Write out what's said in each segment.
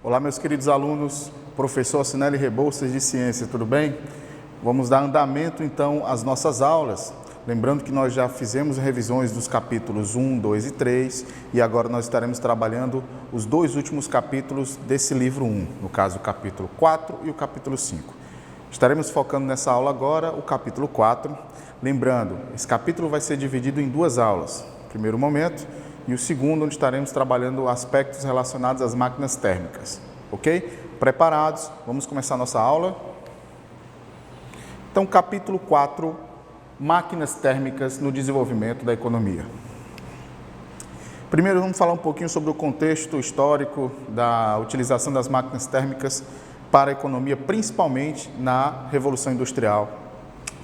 Olá, meus queridos alunos, professor Sinelli Rebouças de Ciência, tudo bem? Vamos dar andamento, então, às nossas aulas. Lembrando que nós já fizemos revisões dos capítulos 1, 2 e 3 e agora nós estaremos trabalhando os dois últimos capítulos desse livro 1, no caso o capítulo 4 e o capítulo 5. Estaremos focando nessa aula agora o capítulo 4. Lembrando, esse capítulo vai ser dividido em duas aulas. O primeiro momento e o segundo, onde estaremos trabalhando aspectos relacionados às máquinas térmicas. Ok? Preparados? Vamos começar a nossa aula? Então, capítulo 4, máquinas térmicas no desenvolvimento da economia. Primeiro, vamos falar um pouquinho sobre o contexto histórico da utilização das máquinas térmicas para a economia, principalmente na Revolução Industrial.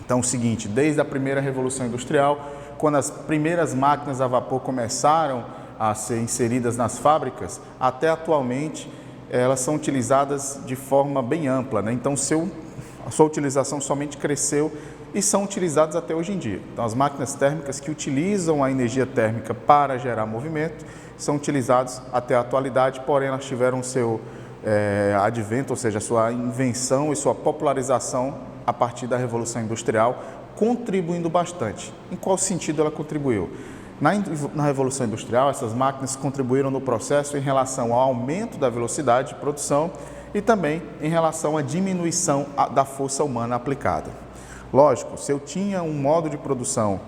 Então, o seguinte, desde a primeira Revolução Industrial, quando as primeiras máquinas a vapor começaram a ser inseridas nas fábricas, até atualmente elas são utilizadas de forma bem ampla, né? Então a sua utilização somente cresceu e são utilizadas até hoje em dia. Então as máquinas térmicas que utilizam a energia térmica para gerar movimento são utilizadas até a atualidade, porém elas tiveram seu advento, ou seja, a sua invenção e sua popularização a partir da Revolução Industrial, contribuindo bastante. Em qual sentido ela contribuiu? Na Revolução Industrial, essas máquinas contribuíram no processo em relação ao aumento da velocidade de produção e também em relação à diminuição da força humana aplicada. Lógico, se eu tinha um modo de produção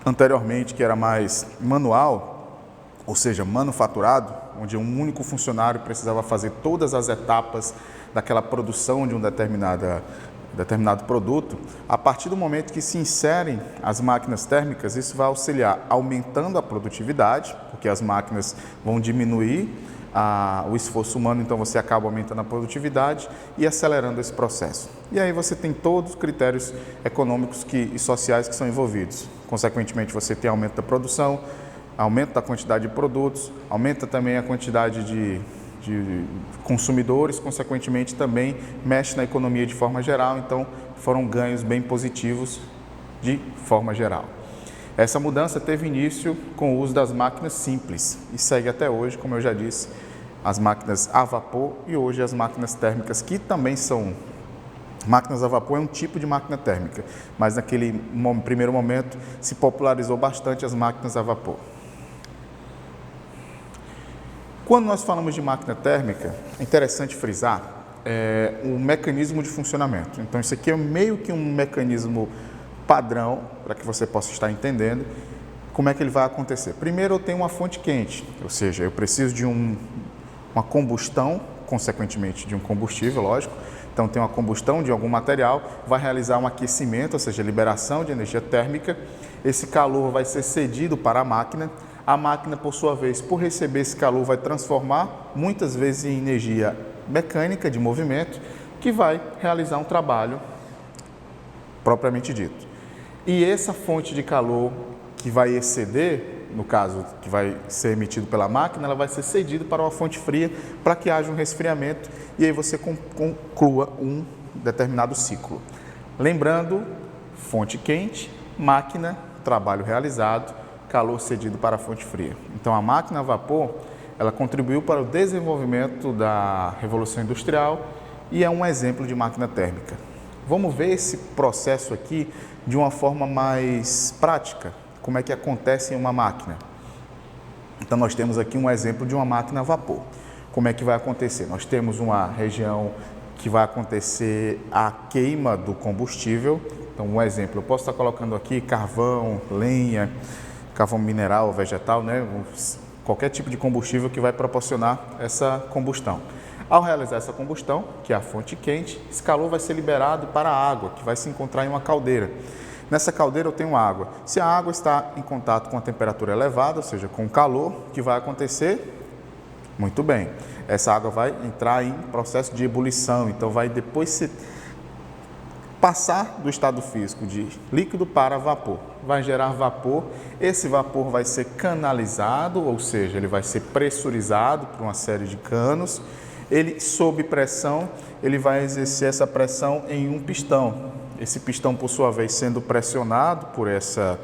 anteriormente que era mais manual, ou seja, manufaturado, onde um único funcionário precisava fazer todas as etapas daquela produção de um determinado produto, a partir do momento que se inserem as máquinas térmicas, isso vai auxiliar aumentando a produtividade, porque as máquinas vão diminuir o esforço humano, então você acaba aumentando a produtividade e acelerando esse processo. E aí você tem todos os critérios econômicos e sociais que são envolvidos. Consequentemente, você tem aumento da produção, aumento da quantidade de produtos, aumenta também a quantidade de consumidores, consequentemente também mexe na economia de forma geral, então foram ganhos bem positivos de forma geral. Essa mudança teve início com o uso das máquinas simples e segue até hoje, como eu já disse, as máquinas a vapor e hoje as máquinas térmicas, que também são máquinas a vapor, é um tipo de máquina térmica, mas naquele primeiro momento se popularizou bastante as máquinas a vapor. Quando nós falamos de máquina térmica, é interessante frisar o mecanismo de funcionamento. Então, isso aqui é meio que um mecanismo padrão, para que você possa estar entendendo como é que ele vai acontecer. Primeiro, eu tenho uma fonte quente, ou seja, eu preciso de uma combustão, consequentemente de um combustível, lógico. Então, tem uma combustão de algum material, vai realizar um aquecimento, ou seja, liberação de energia térmica. Esse calor vai ser cedido para a máquina. A máquina, por sua vez, por receber esse calor, vai transformar muitas vezes em energia mecânica de movimento, que vai realizar um trabalho propriamente dito. E essa fonte de calor que vai exceder, no caso que vai ser emitido pela máquina, ela vai ser cedida para uma fonte fria para que haja um resfriamento e aí você conclua um determinado ciclo. Lembrando, fonte quente, máquina, trabalho realizado, calor cedido para a fonte fria. Então, a máquina a vapor, ela contribuiu para o desenvolvimento da Revolução Industrial e é um exemplo de máquina térmica. Vamos ver esse processo aqui de uma forma mais prática, como é que acontece em uma máquina. Então, nós temos aqui um exemplo de uma máquina a vapor. Como é que vai acontecer? Nós temos uma região que vai acontecer a queima do combustível. Então, um exemplo, eu posso estar colocando aqui carvão, lenha, carvão mineral, vegetal, né? Qualquer tipo de combustível que vai proporcionar essa combustão. Ao realizar essa combustão, que é a fonte quente, esse calor vai ser liberado para a água, que vai se encontrar em uma caldeira. Nessa caldeira eu tenho água. Se a água está em contato com a temperatura elevada, ou seja, com o calor, o que vai acontecer? Muito bem, essa água vai entrar em processo de ebulição, então vai depois passar do estado físico de líquido para vapor. Vai gerar vapor, esse vapor vai ser canalizado, ou seja, ele vai ser pressurizado por uma série de canos. Ele, sob pressão, ele vai exercer essa pressão em um pistão. Esse pistão, por sua vez, sendo pressionado por essa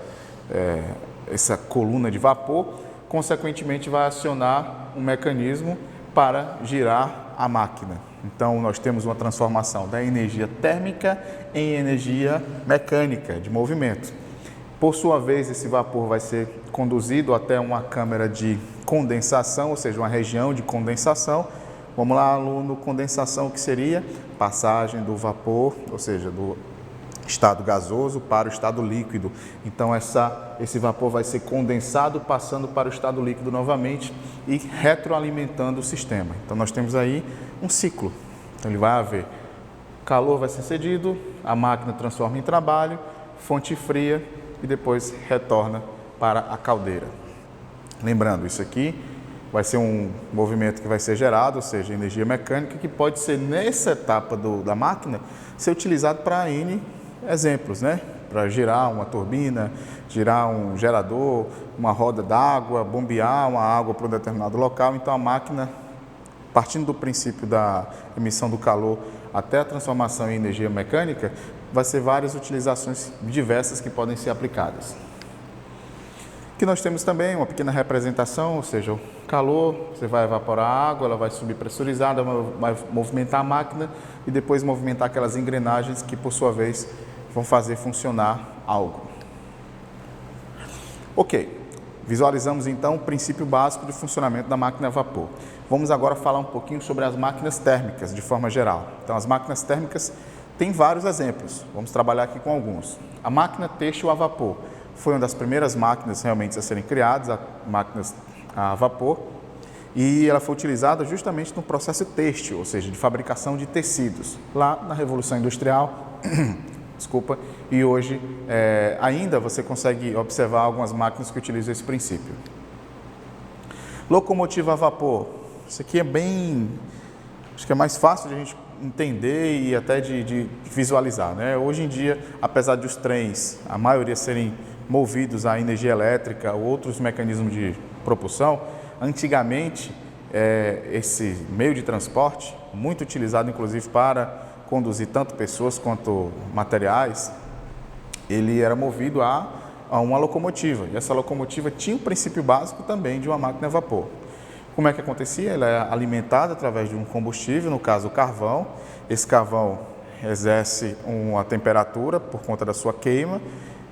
coluna de vapor, consequentemente vai acionar um mecanismo para girar a máquina. Então, nós temos uma transformação da energia térmica em energia mecânica, de movimento. Por sua vez, esse vapor vai ser conduzido até uma câmara de condensação, ou seja, uma região de condensação. Vamos lá, aluno, condensação, o que seria? Passagem do vapor, ou seja, do estado gasoso para o estado líquido. Então, esse vapor vai ser condensado, passando para o estado líquido novamente e retroalimentando o sistema. Então, nós temos aí um ciclo. Então, ele vai haver calor vai ser cedido, a máquina transforma em trabalho, fonte fria e depois retorna para a caldeira. Lembrando, isso aqui vai ser um movimento que vai ser gerado, ou seja, energia mecânica, que pode ser, nessa etapa da máquina, ser utilizado para N exemplos, né? Para girar uma turbina, girar um gerador, uma roda d'água, bombear uma água para um determinado local. Então, a máquina, partindo do princípio da emissão do calor até a transformação em energia mecânica, vai ser várias utilizações diversas que podem ser aplicadas. Aqui nós temos também uma pequena representação, ou seja, o calor, você vai evaporar a água, ela vai subir pressurizada, vai movimentar a máquina e depois movimentar aquelas engrenagens que, por sua vez, vão fazer funcionar algo. Ok, visualizamos então o princípio básico de funcionamento da máquina a vapor. Vamos agora falar um pouquinho sobre as máquinas térmicas, de forma geral. Então, as máquinas térmicas têm vários exemplos, vamos trabalhar aqui com alguns. A máquina têxtil a vapor foi uma das primeiras máquinas realmente a serem criadas, máquinas a vapor, e ela foi utilizada justamente no processo têxtil, ou seja, de fabricação de tecidos, lá na Revolução Industrial, desculpa, e hoje ainda você consegue observar algumas máquinas que utilizam esse princípio. Locomotiva a vapor, isso aqui é bem, acho que é mais fácil de a gente entender e até de visualizar, né? Hoje em dia, apesar de os trens, a maioria serem movidos a energia elétrica ou outros mecanismos de propulsão, antigamente esse meio de transporte, muito utilizado inclusive para conduzir tanto pessoas quanto materiais, ele era movido a uma locomotiva, e essa locomotiva tinha o princípio básico também de uma máquina a vapor. Como é que acontecia? Ela é alimentada através de um combustível, no caso o carvão. Esse carvão exerce uma temperatura por conta da sua queima,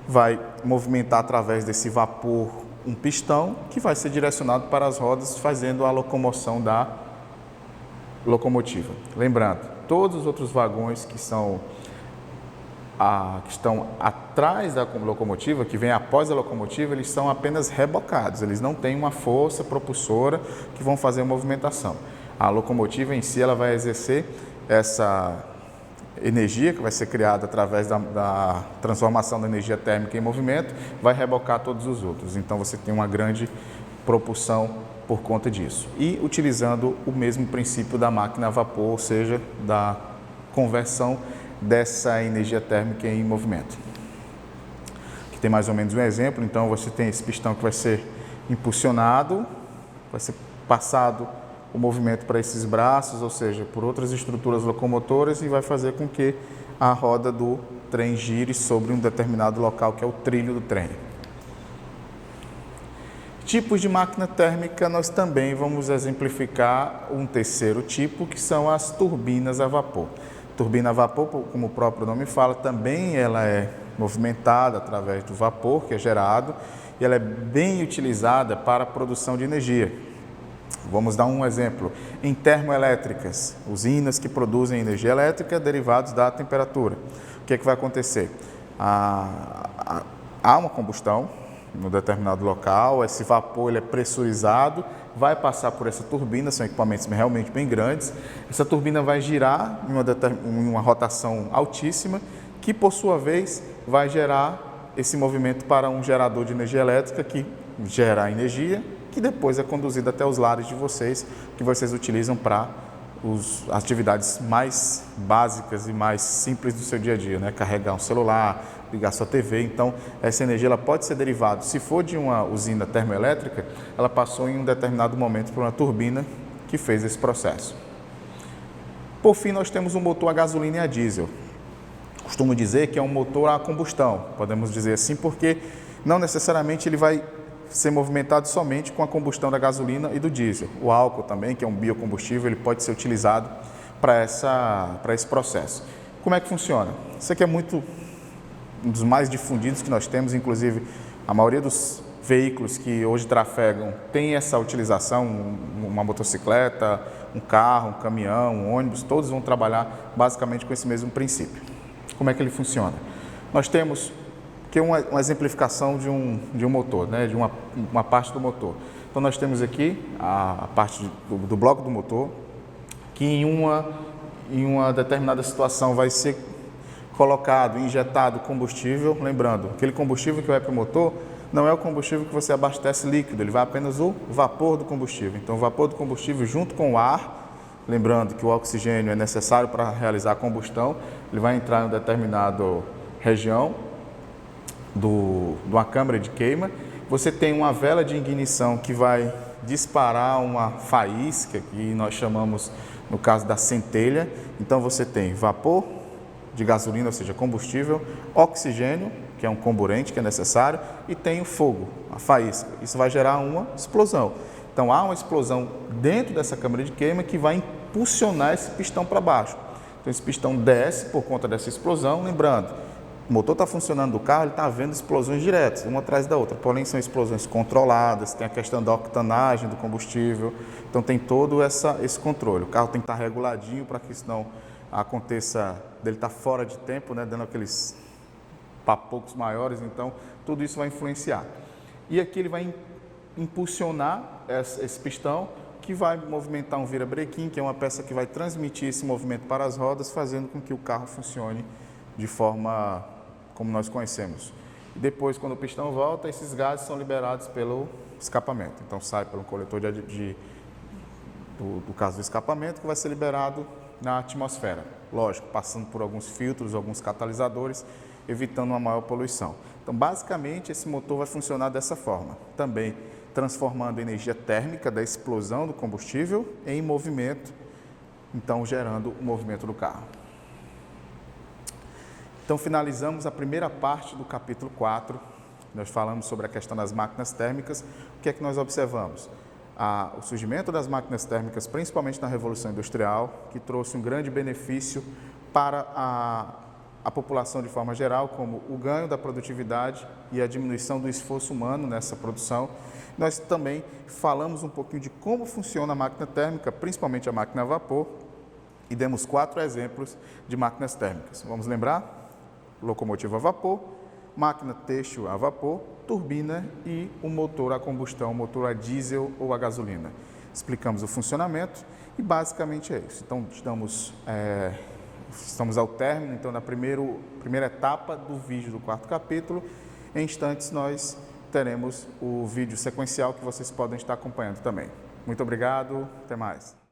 vai movimentar através desse vapor um pistão que vai ser direcionado para as rodas, fazendo a locomoção da locomotiva. Lembrando, todos os outros vagões que estão atrás da locomotiva, que vem após a locomotiva, eles são apenas rebocados, eles não têm uma força propulsora que vão fazer a movimentação. A locomotiva em si, ela vai exercer essa energia que vai ser criada através da transformação da energia térmica em movimento, vai rebocar todos os outros. Então, você tem uma grande propulsão por conta disso. E utilizando o mesmo princípio da máquina a vapor, ou seja, da conversão dessa energia térmica em movimento. Aqui tem mais ou menos um exemplo. Então, você tem esse pistão que vai ser impulsionado, vai ser passado o movimento para esses braços, ou seja, por outras estruturas locomotoras, e vai fazer com que a roda do trem gire sobre um determinado local, que é o trilho do trem. Tipos de máquina térmica, nós também vamos exemplificar um terceiro tipo, que são as turbinas a vapor. Turbina a vapor, como o próprio nome fala, também ela é movimentada através do vapor que é gerado, e ela é bem utilizada para a produção de energia. Vamos dar um exemplo. Em termoelétricas, usinas que produzem energia elétrica derivados da temperatura. O que é que vai acontecer? Há uma combustão no determinado local, esse vapor ele é pressurizado, vai passar por essa turbina, são equipamentos realmente bem grandes. Essa turbina vai girar em uma rotação altíssima, que por sua vez vai gerar esse movimento para um gerador de energia elétrica que gera energia, que depois é conduzido até os lares de vocês, que vocês utilizam para as atividades mais básicas e mais simples do seu dia a dia, né? Carregar um celular, ligar sua TV. Então, essa energia ela pode ser derivada. Se for de uma usina termoelétrica, ela passou em um determinado momento por uma turbina que fez esse processo. Por fim, nós temos um motor a gasolina e a diesel. Costumo dizer que é um motor a combustão, podemos dizer assim, porque não necessariamente ele vai ser movimentado somente com a combustão da gasolina e do diesel. O álcool também, que é um biocombustível, ele pode ser utilizado para esse processo. Como é que funciona? Isso aqui é um dos mais difundidos que nós temos, inclusive a maioria dos veículos que hoje trafegam tem essa utilização, uma motocicleta, um carro, um caminhão, um ônibus, todos vão trabalhar basicamente com esse mesmo princípio. Como é que ele funciona? Nós temos aqui uma exemplificação de um motor, né, de uma parte do motor. Então nós temos aqui a parte do bloco do motor, que em uma determinada situação vai ser colocado, injetado combustível. Lembrando, aquele combustível que vai para o motor não é o combustível que você abastece líquido, ele vai apenas o vapor do combustível. Então o vapor do combustível junto com o ar, lembrando que o oxigênio é necessário para realizar a combustão, ele vai entrar em uma determinada região de uma câmara de queima. Você tem uma vela de ignição que vai disparar uma faísca, que nós chamamos, no caso da centelha. Então você tem vapor de gasolina, ou seja, combustível, oxigênio, que é um comburente que é necessário, e tem o fogo, a faísca. Isso vai gerar uma explosão. Então há uma explosão dentro dessa câmara de queima que vai impulsionar esse pistão para baixo. Então esse pistão desce por conta dessa explosão. Lembrando, o motor está funcionando do carro, ele está havendo explosões diretas, uma atrás da outra, porém são explosões controladas, tem a questão da octanagem do combustível, então tem todo esse controle. O carro tem que estar reguladinho para que isso não aconteça, dele estar fora de tempo, né, dando aqueles papocos maiores, então tudo isso vai influenciar. E aqui ele vai impulsionar esse pistão, que vai movimentar um virabrequim, que é uma peça que vai transmitir esse movimento para as rodas, fazendo com que o carro funcione de forma como nós conhecemos. E depois, quando o pistão volta, esses gases são liberados pelo escapamento. Então sai pelo coletor do caso do escapamento, que vai ser liberado na atmosfera. Lógico, passando por alguns filtros, alguns catalisadores, evitando uma maior poluição. Então, basicamente, esse motor vai funcionar dessa forma. Também transformando a energia térmica da explosão do combustível em movimento, então gerando o movimento do carro. Então, finalizamos a primeira parte do capítulo 4. Nós falamos sobre a questão das máquinas térmicas. O que é que nós observamos? O surgimento das máquinas térmicas, principalmente na Revolução Industrial, que trouxe um grande benefício para a população de forma geral, como o ganho da produtividade e a diminuição do esforço humano nessa produção. Nós também falamos um pouquinho de como funciona a máquina térmica, principalmente a máquina a vapor, e demos 4 exemplos de máquinas térmicas. Vamos lembrar? Locomotiva a vapor, máquina têxtil a vapor, turbina e o motor a combustão, motor a diesel ou a gasolina. Explicamos o funcionamento e basicamente é isso. Então, estamos ao término então, da primeira etapa do vídeo do 4º capítulo. Em instantes, nós teremos o vídeo sequencial que vocês podem estar acompanhando também. Muito obrigado, até mais.